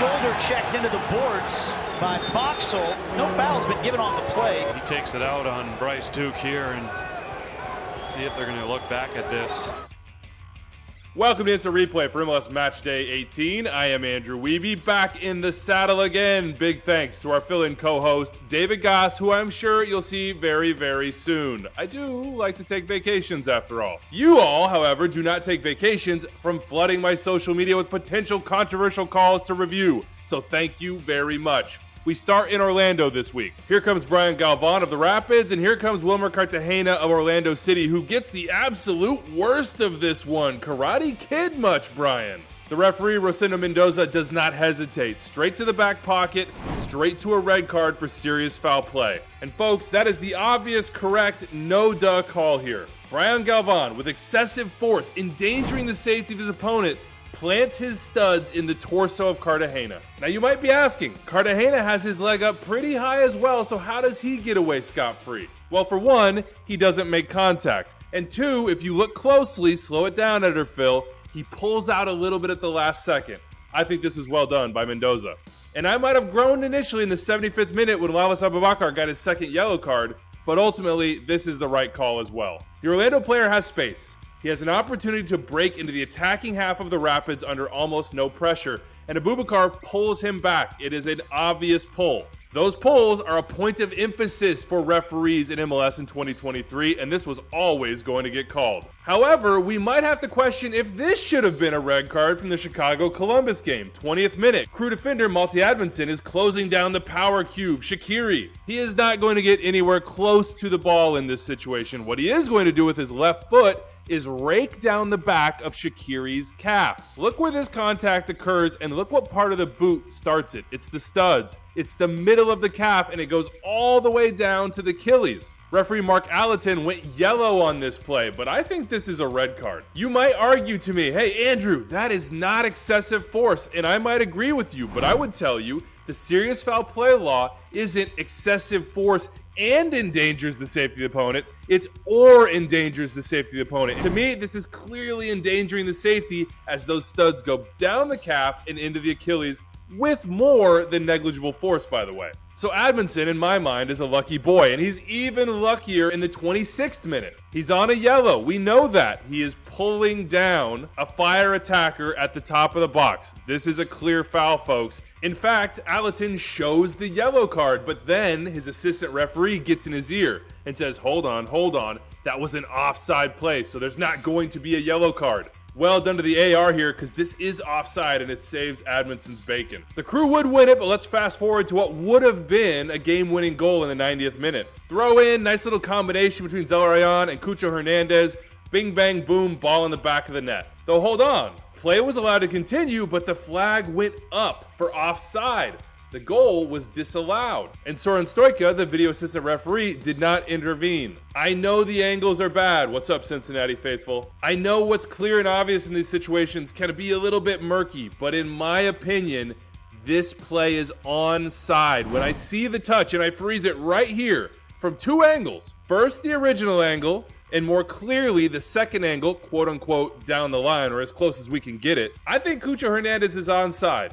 shoulder checked into the boards by Boxall. No foul's been given on the play. He takes it out on Bryce Duke here, and see if they're going to look back at this. Welcome to Instant Replay for MLS Matchday 18. I am Andrew Wiebe, back in the saddle again. Big thanks to our fill-in co-host, David Goss, who I'm sure you'll see very, very soon. I do like to take vacations after all. You all, however, do not take vacations from flooding my social media with potential controversial calls to review. So thank you very much. We start in Orlando this week. Here comes Brian Galvan of the Rapids, and here comes Wilmer Cartagena of Orlando City, who gets the absolute worst of this one. Karate Kid much, Brian? The referee, Rosendo Mendoza, does not hesitate. Straight to the back pocket, straight to a red card for serious foul play. And folks, that is the obvious, correct, no-duh call here. Brian Galvan, with excessive force, endangering the safety of his opponent, plants his studs in the torso of Cartagena. Now you might be asking, Cartagena has his leg up pretty high as well, so how does he get away scot-free? Well, for one, he doesn't make contact. And two, if you look closely, slow it down, Editor Phil, he pulls out a little bit at the last second. I think this was well done by Mendoza. And I might have groaned initially in the 75th minute when Abubakar got his second yellow card, but ultimately, this is the right call as well. The Orlando player has space. He has an opportunity to break into the attacking half of the Rapids under almost no pressure, and Abubakar pulls him back. It is an obvious pull. Those pulls are a point of emphasis for referees in MLS in 2023, and this was always going to get called. However, we might have to question if this should have been a red card from the Chicago-Columbus game. 20th minute, crew defender Malte Amundsen is closing down the power cube, Shaqiri. He is not going to get anywhere close to the ball in this situation. What he is going to do with his left foot is rake down the back of Shaqiri's calf. Look where this contact occurs, and look what part of the boot starts it. It's the studs. It's the middle of the calf, and it goes all the way down to the Achilles. Referee Mark Allerton went yellow on this play, but I think this is a red card. You might argue to me, hey Andrew, that is not excessive force, and I might agree with you, but I would tell you the serious foul play law isn't excessive force and endangers the safety of the opponent. It's or endangers the safety of the opponent. To me, this is clearly endangering the safety as those studs go down the calf and into the Achilles with more than negligible force, by the way. So Amundsen, in my mind, is a lucky boy, and he's even luckier in the 26th minute. He's on a yellow. We know that. He is pulling down a fire attacker at the top of the box. This is a clear foul, folks. In fact, Allerton shows the yellow card, but then his assistant referee gets in his ear and says, hold on, that was an offside play, so there's not going to be a yellow card. Well done to the AR here, because this is offside and it saves Amundsen's bacon. The crew would win it, but let's fast forward to what would have been a game-winning goal in the 90th minute. Throw in, nice little combination between Zelarayan and Cucho Hernandez. Bing, bang, boom, ball in the back of the net. Though hold on, play was allowed to continue, but the flag went up for offside. The goal was disallowed, and Soren Stoica, the video assistant referee, did not intervene. I know the angles are bad. What's up, Cincinnati faithful? I know what's clear and obvious in these situations can be a little bit murky, but in my opinion, this play is onside. When I see the touch and I freeze it right here from two angles, first the original angle, and more clearly the second angle, quote unquote, down the line, or as close as we can get it, I think Cucho Hernandez is onside.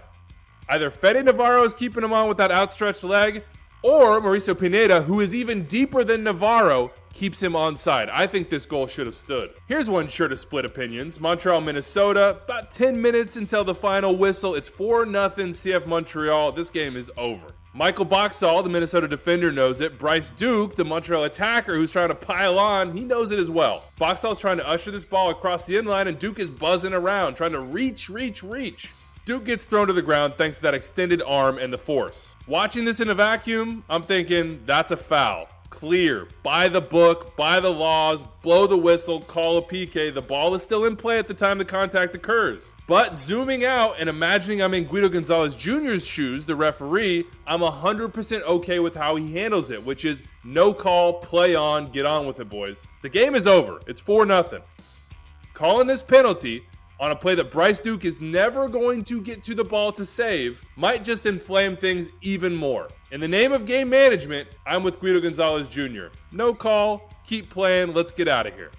Either Fede Navarro is keeping him on with that outstretched leg, or Mauricio Pineda, who is even deeper than Navarro, keeps him onside. I think this goal should have stood. Here's one sure to split opinions. Montreal, Minnesota, about 10 minutes until the final whistle. It's 4-0 CF Montreal. This game is over. Michael Boxall, the Minnesota defender, knows it. Bryce Duke, the Montreal attacker who's trying to pile on, he knows it as well. Boxall's trying to usher this ball across the inline, and Duke is buzzing around, trying to reach. Duke gets thrown to the ground thanks to that extended arm and the force. Watching this in a vacuum, I'm thinking that's a foul. Clear. By the book, by the laws, blow the whistle, call a PK. The ball is still in play at the time the contact occurs. But zooming out and imagining I'm in Guido Gonzalez Jr.'s shoes, the referee, I'm 100% okay with how he handles it, which is no call, play on, get on with it, boys. The game is over. It's 4-0. Calling this penalty on a play that Bryce Duke is never going to get to the ball to save might just inflame things even more. In the name of game management, I'm with Guido Gonzalez Jr. No call, keep playing, let's get out of here.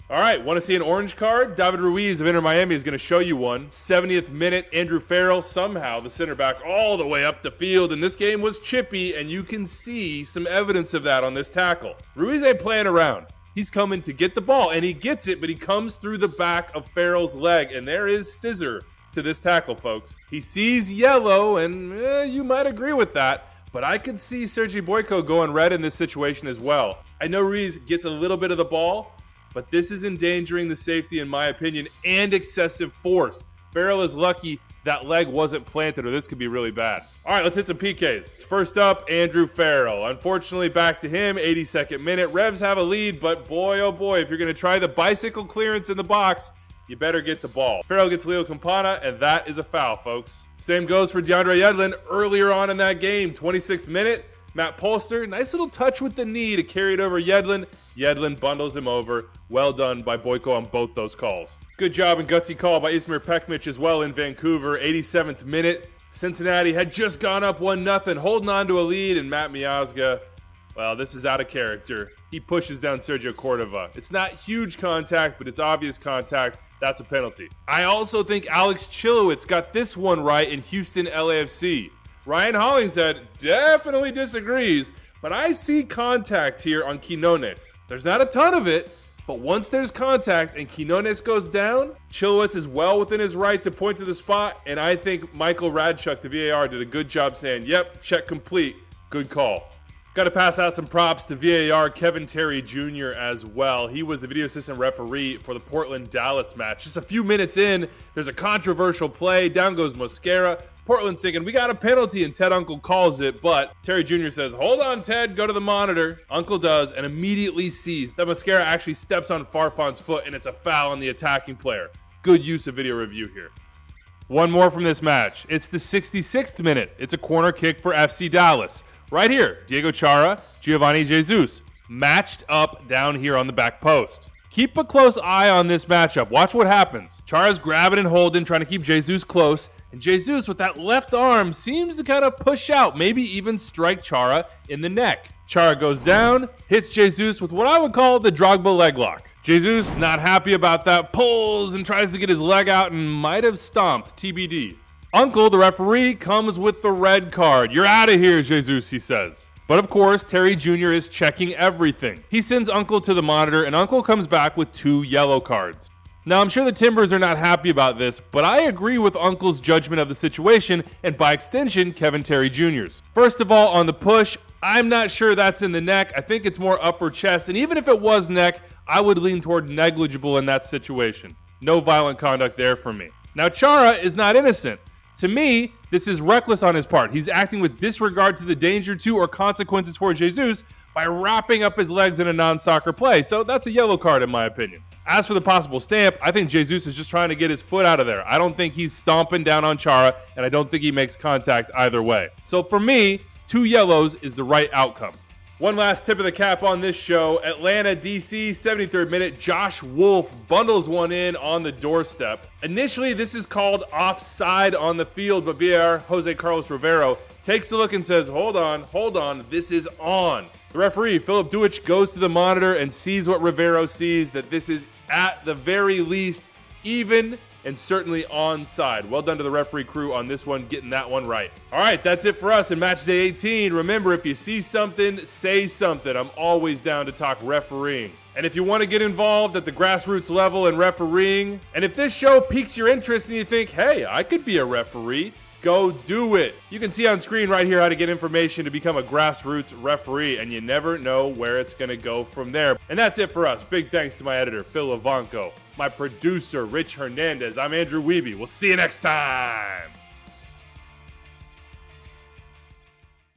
All right, want to see an orange card? David Ruiz of Inter Miami is going to show you one. 70th minute, Andrew Farrell, somehow the center back all the way up the field, and this game was chippy, and you can see some evidence of that on this tackle. Ruiz ain't playing around. He's coming to get the ball, and he gets it, but he comes through the back of Farrell's leg, and there is scissor to this tackle, folks. He sees yellow, and you might agree with that, but I could see Sergi Boyko going red in this situation as well. I know Ruiz gets a little bit of the ball, but this is endangering the safety, in my opinion, and excessive force. Farrell is lucky that leg wasn't planted, or this could be really bad. All right, let's hit some PKs. First up, Andrew Farrell. Unfortunately, back to him, 82nd minute. Revs have a lead, but boy, oh boy, if you're going to try the bicycle clearance in the box, you better get the ball. Farrell gets Leo Campana, and that is a foul, folks. Same goes for DeAndre Yedlin earlier on in that game, 26th minute. Matt Polster, nice little touch with the knee to carry it over Yedlin. Yedlin bundles him over. Well done by Boyko on both those calls. Good job and gutsy call by Ismir Pekmic as well in Vancouver. 87th minute. Cincinnati had just gone up 1-0, holding on to a lead, and Matt Miazga, well, this is out of character. He pushes down Sergio Cordova. It's not huge contact, but it's obvious contact. That's a penalty. I also think Alex Chilowitz got this one right in Houston LAFC. Ryan Hollingshead definitely disagrees, but I see contact here on Quinones. There's not a ton of it, but once there's contact and Quinones goes down, Chilowitz is well within his right to point to the spot, and I think Michael Radchuk, the VAR, did a good job saying, yep, check complete, good call. Got to pass out some props to VAR Kevin Terry Jr. as well. He was the video assistant referee for the Portland-Dallas match. Just a few minutes in, there's a controversial play. Down goes Mosquera. Portland's thinking, we got a penalty, and Ted Uncle calls it, but Terry Jr. says, hold on, Ted, go to the monitor. Uncle does, and immediately sees that Mosquera actually steps on Farfan's foot, and it's a foul on the attacking player. Good use of video review here. One more from this match. It's the 66th minute. It's a corner kick for FC Dallas. Right here, Diego Chara, Giovanni Jesus, matched up down here on the back post. Keep a close eye on this matchup. Watch what happens. Chara's grabbing and holding, trying to keep Jesus close. And Jesus, with that left arm, seems to kind of push out, maybe even strike Chara in the neck. Chara goes down, hits Jesus with what I would call the Drogba leg lock. Jesus, not happy about that, pulls and tries to get his leg out and might have stomped, TBD. Uncle, the referee, comes with the red card. You're out of here, Jesus, he says. But of course, Terry Jr. is checking everything. He sends Uncle to the monitor, and Uncle comes back with 2 yellow cards. Now, I'm sure the Timbers are not happy about this, but I agree with Uncle's judgment of the situation, and by extension, Kevin Terry Jr.'s. First of all, on the push, I'm not sure that's in the neck. I think it's more upper chest, and even if it was neck, I would lean toward negligible in that situation. No violent conduct there for me. Now, Chara is not innocent. To me, this is reckless on his part. He's acting with disregard to the danger to or consequences for Jesus by wrapping up his legs in a non-soccer play. So that's a yellow card in my opinion. As for the possible stamp, I think Jesus is just trying to get his foot out of there. I don't think he's stomping down on Chara, and I don't think he makes contact either way. So for me, 2 yellows is the right outcome. One last tip of the cap on this show. Atlanta, DC, 73rd minute. Josh Wolf bundles one in on the doorstep. Initially, this is called offside on the field, but VAR Jose Carlos Rivero takes a look and says, hold on, this is on. The referee, Philip Duich, goes to the monitor and sees what Rivero sees, that this is at the very least even and certainly onside. Well done to the referee crew on this one, getting that one right. All right, that's it for us in Matchday 18. Remember, if you see something, say something. I'm always down to talk refereeing. And if you want to get involved at the grassroots level in refereeing, and if this show piques your interest and you think, hey, I could be a referee, go do it. You can see on screen right here how to get information to become a grassroots referee, and you never know where it's going to go from there. And that's it for us. Big thanks to my editor, Phil Ivanko, my producer, Rich Hernandez. I'm Andrew Wiebe. We'll see you next time.